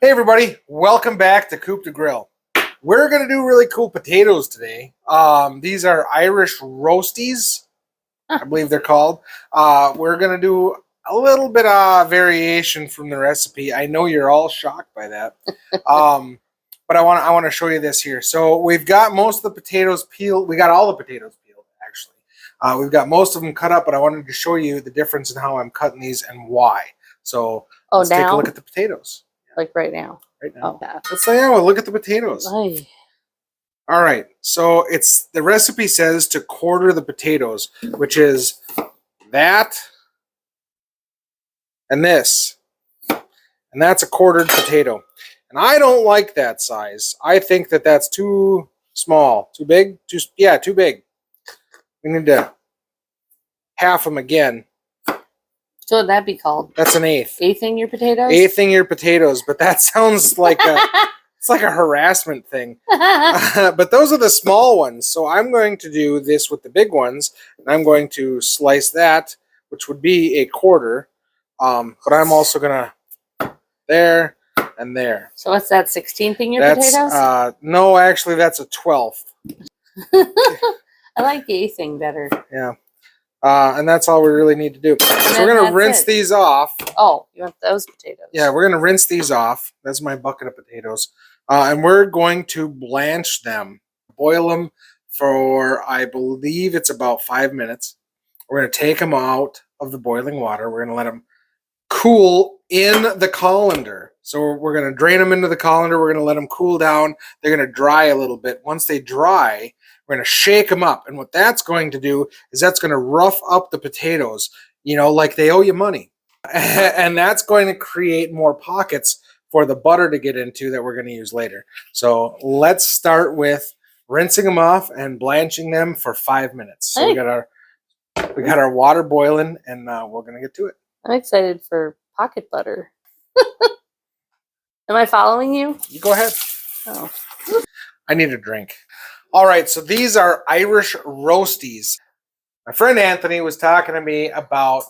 Hey everybody, welcome back to Coop to Grill. We're going to do really cool potatoes today. These are Irish Roasties, I believe they're called. We're going to do a little bit of variation from the recipe. I know you're all shocked by that. But I want to show you this here. So we've got most of the potatoes peeled. We got all the potatoes peeled, actually. We've got most of them cut up, but I wanted to show you the difference in how I'm cutting these and why. So let's take a look at the potatoes. Like right now. Right now. Oh, yeah. Let's lay out. Look at the potatoes. Aye. All right. So the recipe says to quarter the potatoes, which is that and this, and that's a quartered potato. And I don't like that size. I think that that's too small, too big, too big. We need to half them again. So what would that be called? That's an eighth. Eighthing your potatoes? Eighthing your potatoes, but that sounds like it's like a harassment thing. But those are the small ones. So I'm going to do this with the big ones, and I'm going to slice that, which would be a quarter. But I'm also gonna there and there. So what's that? 16thing your potatoes? No, actually, that's a 12th. I like the eighthing better. Yeah. And that's all we really need to do. So we're going to rinse these off. Oh, you want those potatoes? Yeah, we're going to rinse these off. That's my bucket of potatoes. And we're going to blanch them. Boil them for, I believe it's about 5 minutes. We're going to take them out of the boiling water. We're going to let them cool in the colander. So we're going to drain them into the colander. We're going to let them cool down. They're going to dry a little bit. Once they dry, we're going to shake them up. And what that's going to do is that's going to rough up the potatoes, like they owe you money. And that's going to create more pockets for the butter to get into that we're going to use later. So let's start with rinsing them off and blanching them for 5 minutes. So we got our water boiling, and we're going to get to it. I'm excited for pocket butter. Am I following you? You go ahead. Oh. I need a drink. All right, so these are Irish Roasties. My friend Anthony was talking to me about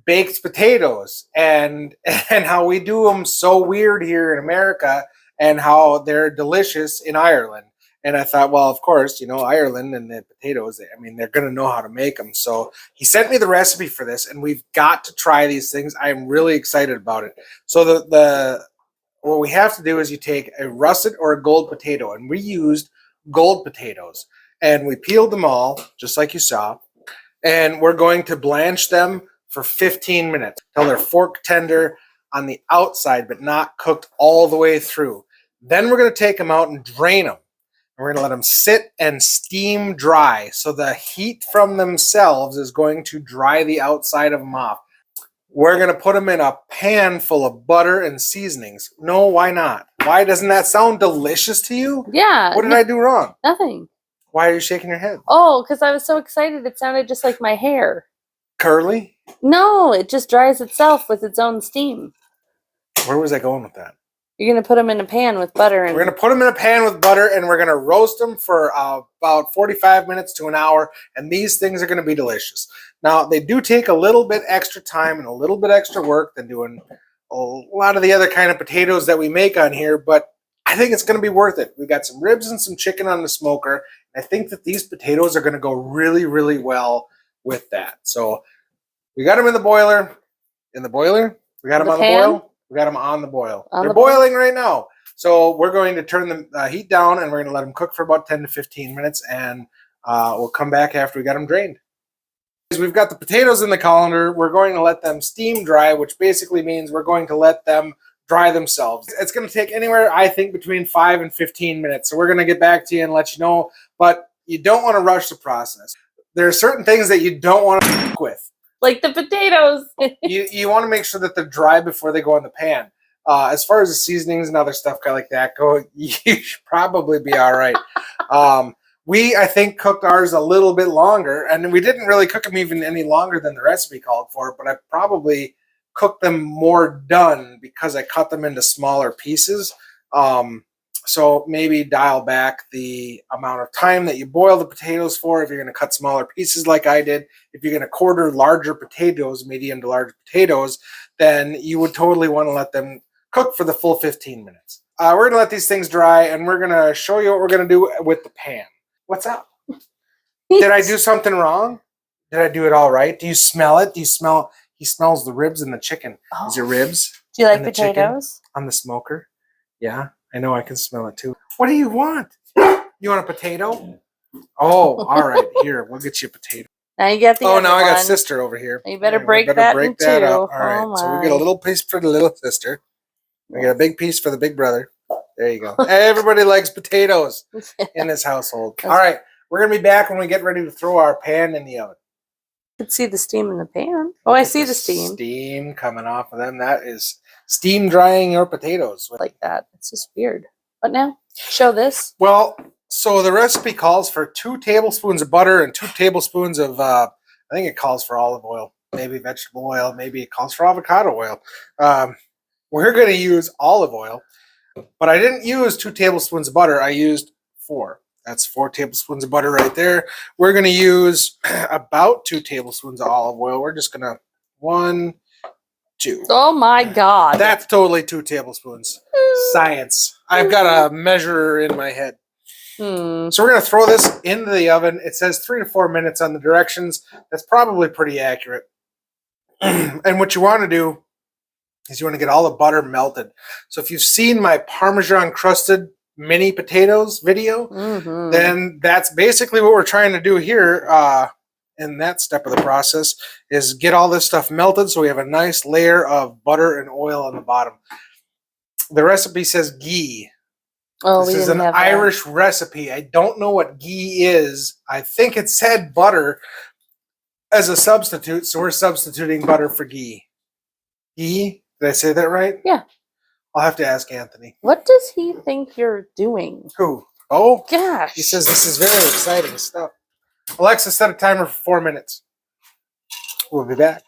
baked potatoes and how we do them so weird here in America and how they're delicious in Ireland. And I thought, well, of course, Ireland and the potatoes, they're going to know how to make them. So he sent me the recipe for this, and we've got to try these things. I'm really excited about it. So what we have to do is you take a russet or a gold potato, and we used gold potatoes, and we peeled them all just like you saw, and we're going to blanch them for 15 minutes until they're fork tender on the outside but not cooked all the way through. Then we're going to take them out and drain them. We're going to let them sit and steam dry, so the heat from themselves is going to dry the outside of them off. We're going to put them in a pan full of butter and seasonings. No, why not? Why doesn't that sound delicious to you? Yeah. What did I do wrong? Nothing. Why are you shaking your head? Oh, because I was so excited. It sounded just like my hair. Curly? No, it just dries itself with its own steam. Where was I going with that? You're going to put them in a pan with butter. We're going to put them in a pan with butter, and we're going to roast them for about 45 minutes to an hour, and these things are going to be delicious. Now, they do take a little bit extra time and a little bit extra work than doing a lot of the other kind of potatoes that we make on here, but I think it's going to be worth it. We got some ribs and some chicken on the smoker, and I think that these potatoes are going to go really, really well with that. So we got them in the boiler. We got them on the boil. We got them on the boil. They're boiling right now. So we're going to turn the heat down, and we're going to let them cook for about 10 to 15 minutes, and we'll come back after we got them drained. We've got the potatoes in the colander. We're going to let them steam dry, which basically means we're going to let them dry themselves. It's going to take anywhere, I think, between 5 and 15 minutes. So we're going to get back to you and let you know, but you don't want to rush the process. There are certain things that you don't want to cook with. Like the potatoes. you want to make sure that they're dry before they go in the pan. As far as the seasonings and other stuff like that go, you should probably be all right. We, I think, cooked ours a little bit longer, and we didn't really cook them even any longer than the recipe called for, but I probably cooked them more done because I cut them into smaller pieces. So maybe dial back the amount of time that you boil the potatoes for if you're going to cut smaller pieces like I did. If you're going to quarter larger potatoes, medium to large potatoes, then you would totally want to let them cook for the full 15 minutes. We're going to let these things dry, and we're going to show you what we're going to do with the pan. What's up? Did I do something wrong? Did I do it all right? Do you smell it? Do you smell? He smells the ribs and the chicken. Oh. Is it ribs? Do you like potatoes? On the smoker? Yeah, I know I can smell it too. What do you want? You want a potato? Oh, all right. Here, we'll get you a potato. Now you get the Oh, other now I got one. sister over here. You better Yeah, break that in two. up. All right, so we get a little piece for the little sister. We get a big piece for the big brother. There you go. Everybody likes potatoes in this household. All right, we're going to be back when we get ready to throw our pan in the oven. You can see the steam in the pan. Oh, I see the steam. Steam coming off of them. That is steam drying your potatoes. Like that. It's just weird. What now? Show this. Well, so the recipe calls for 2 tablespoons of butter and 2 tablespoons of, I think it calls for olive oil, maybe vegetable oil, maybe it calls for avocado oil. We're going to use olive oil, but I didn't use 2 tablespoons of butter. I used 4. That's 4 tablespoons of butter right there. We're going to use about 2 tablespoons of olive oil. We're just going to 1, 2. Oh my God. That's totally 2 tablespoons. Science. I've got a measure in my head. So we're going to throw this into the oven. It says 3 to 4 minutes on the directions. That's probably pretty accurate. And what you want to do is you want to get all the butter melted. So if you've seen my Parmesan crusted mini potatoes video, then that's basically what we're trying to do here in that step of the process is get all this stuff melted so we have a nice layer of butter and oil on the bottom. The recipe says ghee. Oh, this is an Irish recipe. I don't know what ghee is. I think it said butter as a substitute, so we're substituting butter for ghee. Ghee? Did I say that right? Yeah. I'll have to ask Anthony. What does he think you're doing? Who? Oh? Gosh. He says this is very exciting stuff. Alexa, set a timer for 4 minutes. We'll be back.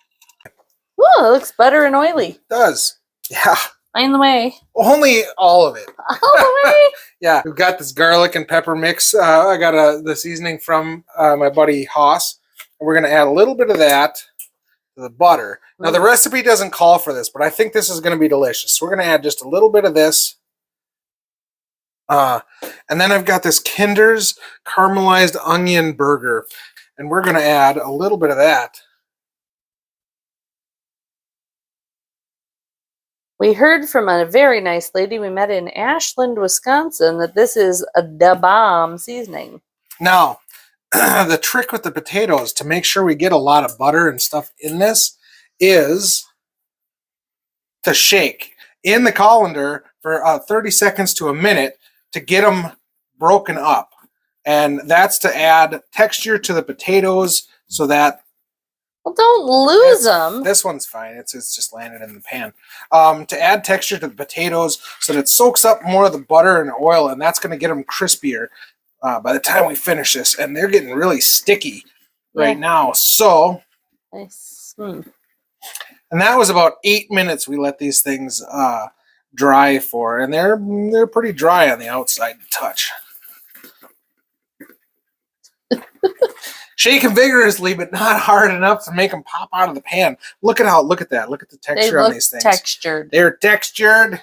Oh, it looks butter and oily. It does. Yeah. In the way. Only all of it. All the way? Yeah. We've got this garlic and pepper mix. I got the seasoning from my buddy Haas. And we're going to add a little bit of that to the butter. Now, the recipe doesn't call for this, but I think this is going to be delicious. So we're going to add just a little bit of this. And then I've got this Kinder's caramelized onion burger. And we're going to add a little bit of that. We heard from a very nice lady we met in Ashland, Wisconsin, that this is a da bomb seasoning. Now, the trick with the potatoes to make sure we get a lot of butter and stuff in this is to shake in the colander for 30 seconds to a minute to get them broken up. And that's to add texture to the potatoes so that well, don't lose them. This one's fine. It's just landed in the pan. To add texture to the potatoes so that it soaks up more of the butter and oil, and that's going to get them crispier by the time we finish this. And they're getting really sticky right now. So, nice. And that was about 8 minutes we let these things dry for, and they're pretty dry on the outside to touch. Shaking vigorously, but not hard enough to make them pop out of the pan. Look at that. Look at the texture on these things. Textured. They're textured.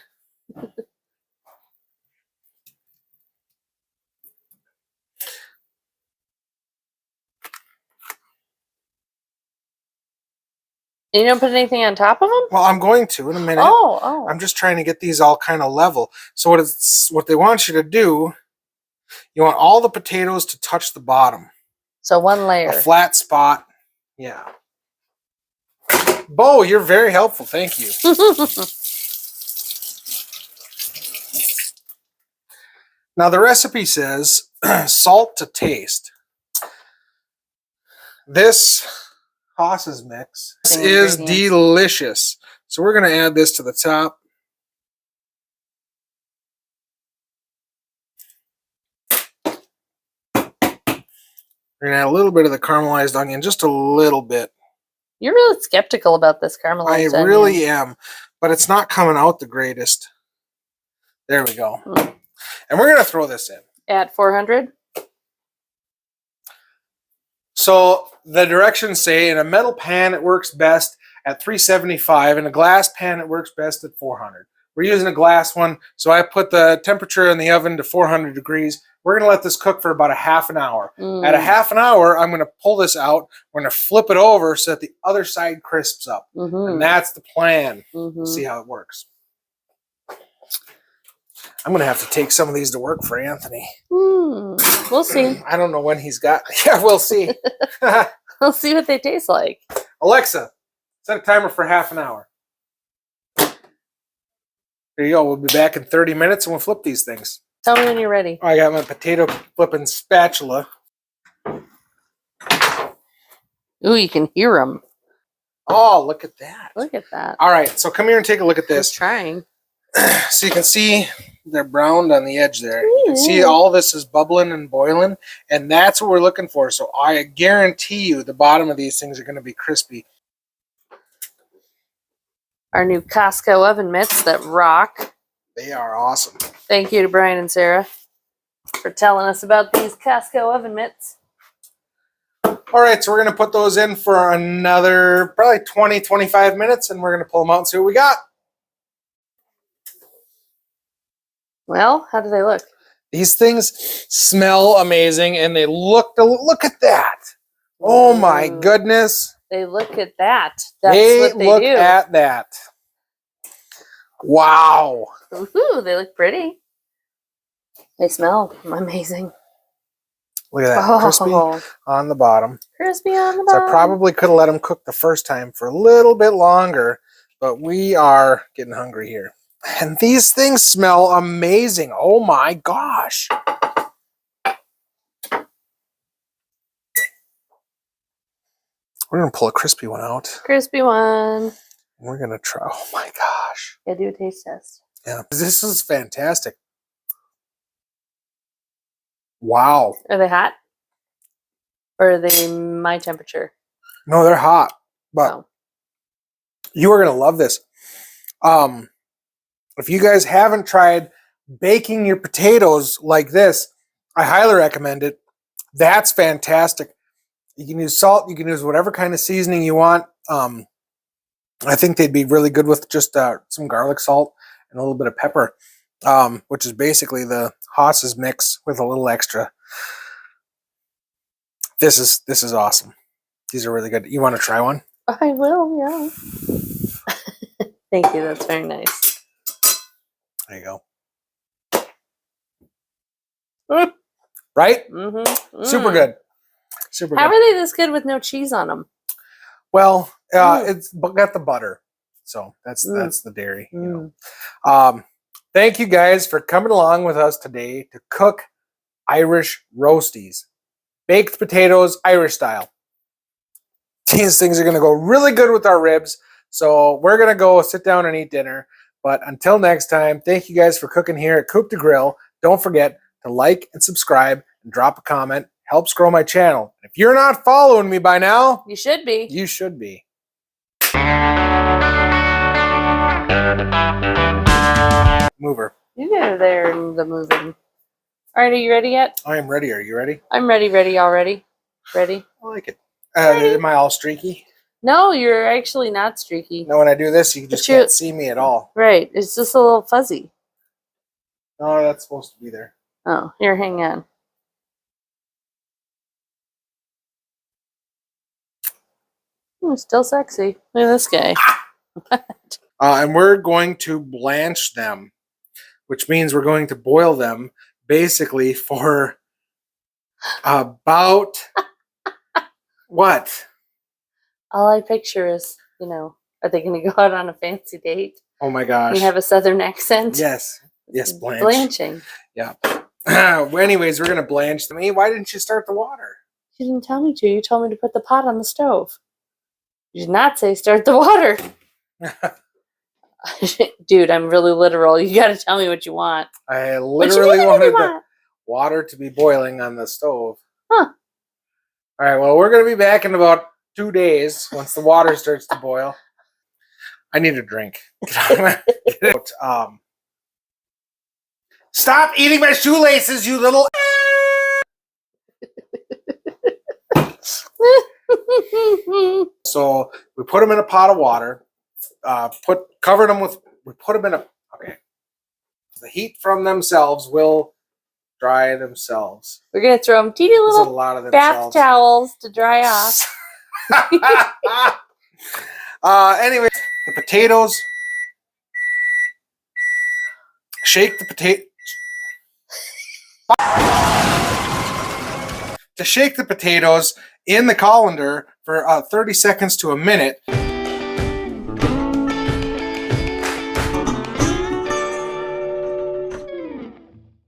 You don't put anything on top of them? Well, I'm going to in a minute. Oh. I'm just trying to get these all kind of level. So what they want you to do, you want all the potatoes to touch the bottom. So one layer. A flat spot. Yeah. Bo, you're very helpful. Thank you. Now, the recipe says salt to taste. This Haas's mix is delicious. So we're going to add this to the top. We're going to add a little bit of the caramelized onion, just a little bit. You're really skeptical about this caramelized onion. I really am, but it's not coming out the greatest. There we go. And we're going to throw this in. At 400? So the directions say in a metal pan it works best at 375. In a glass pan it works best at 400. We're using a glass one, so I put the temperature in the oven to 400 degrees. We're going to let this cook for about a half an hour. At a half an hour, I'm going to pull this out. We're going to flip it over so that the other side crisps up. And that's the plan. We'll see how it works. I'm going to have to take some of these to work for Anthony. We'll see. I don't know when he's got. Yeah, we'll see. We'll see what they taste like. Alexa, set a timer for half an hour. There you go. We'll be back in 30 minutes and we'll flip these things. Tell me when you're ready. I got my potato flipping spatula. Ooh, you can hear them. Oh, look at that. Look at that. All right, so come here and take a look at this. Just trying. So you can see they're browned on the edge there. You can see all this is bubbling and boiling, and that's what we're looking for. So I guarantee you the bottom of these things are going to be crispy. Our new Costco oven mitts that rock. They are awesome. Thank you to Brian and Sarah for telling us about these Costco oven mitts. All right, so we're going to put those in for another probably 20, 25 minutes, and we're going to pull them out and see what we got. Well, how do they look? These things smell amazing, and they look at that. Oh, my goodness. They look at that. That's what they look do. at that. Wow. Ooh, they look pretty. They smell amazing. Look at that. Crispy on the bottom. Crispy on the So bottom. I probably could have let them cook the first time for a little bit longer, but we are getting hungry here. And these things smell amazing. Oh my gosh. We're going to pull a crispy one out. Crispy one. We're going to try. Oh my gosh. Yeah, do a taste test. Yeah, this is fantastic. Wow. Are they hot? Or are they my temperature? No, they're hot, but you are going to love this. If you guys haven't tried baking your potatoes like this, I highly recommend it. That's fantastic. You can use salt. You can use whatever kind of seasoning you want. I think they'd be really good with just some garlic salt and a little bit of pepper, which is basically the Haas's mix with a little extra. This is awesome. These are really good. You want to try one? I will, yeah. Thank you. That's very nice. There you go. Right? Super good. Super How good. are they this good with no cheese on them? Well, it's got the butter, so that's the dairy. You know. Thank you guys for coming along with us today to cook Irish Roasties, baked potatoes, Irish style. These things are going to go really good with our ribs, so we're going to go sit down and eat dinner. But until next time, thank you guys for cooking here at Coop de Grill. Don't forget to like and subscribe and drop a comment. Helps grow my channel. If you're not following me by now, You should be. you should be. Mover. You go there in the moving. All right, are you ready yet? I am ready. Are you ready? I'm ready already. Ready? I like it. Am I all streaky? No, you're actually not streaky. No, when I do this, you just can't see me at all. Right, it's just a little fuzzy. No, that's supposed to be there. Oh, here, hang on. Still sexy. Look at this guy. And we're going to blanch them, which means we're going to boil them basically for about what? All I picture is, are they going to go out on a fancy date? Oh my gosh. You have a southern accent? Yes. Yes, blanch. Blanching. Yeah. Anyways, we're going to blanch them. Hey, why didn't you start the water? You didn't tell me to. You told me to put the pot on the stove. You did not say start the water. Dude, I'm really literal. You got to tell me what you want. I literally wanted the water to be boiling on the stove. Huh. All right, well, we're going to be back in about 2 days once the water starts to boil. I need a drink. Stop eating my shoelaces, you little... So we put them in a pot of water. We put them in a... Okay. The heat from themselves will dry themselves. We're gonna throw them teeny There's a little lot of bath themselves. towels to dry off. Anyway, the potatoes. Shake the potato. To shake the potatoes in the colander for 30 seconds to a minute.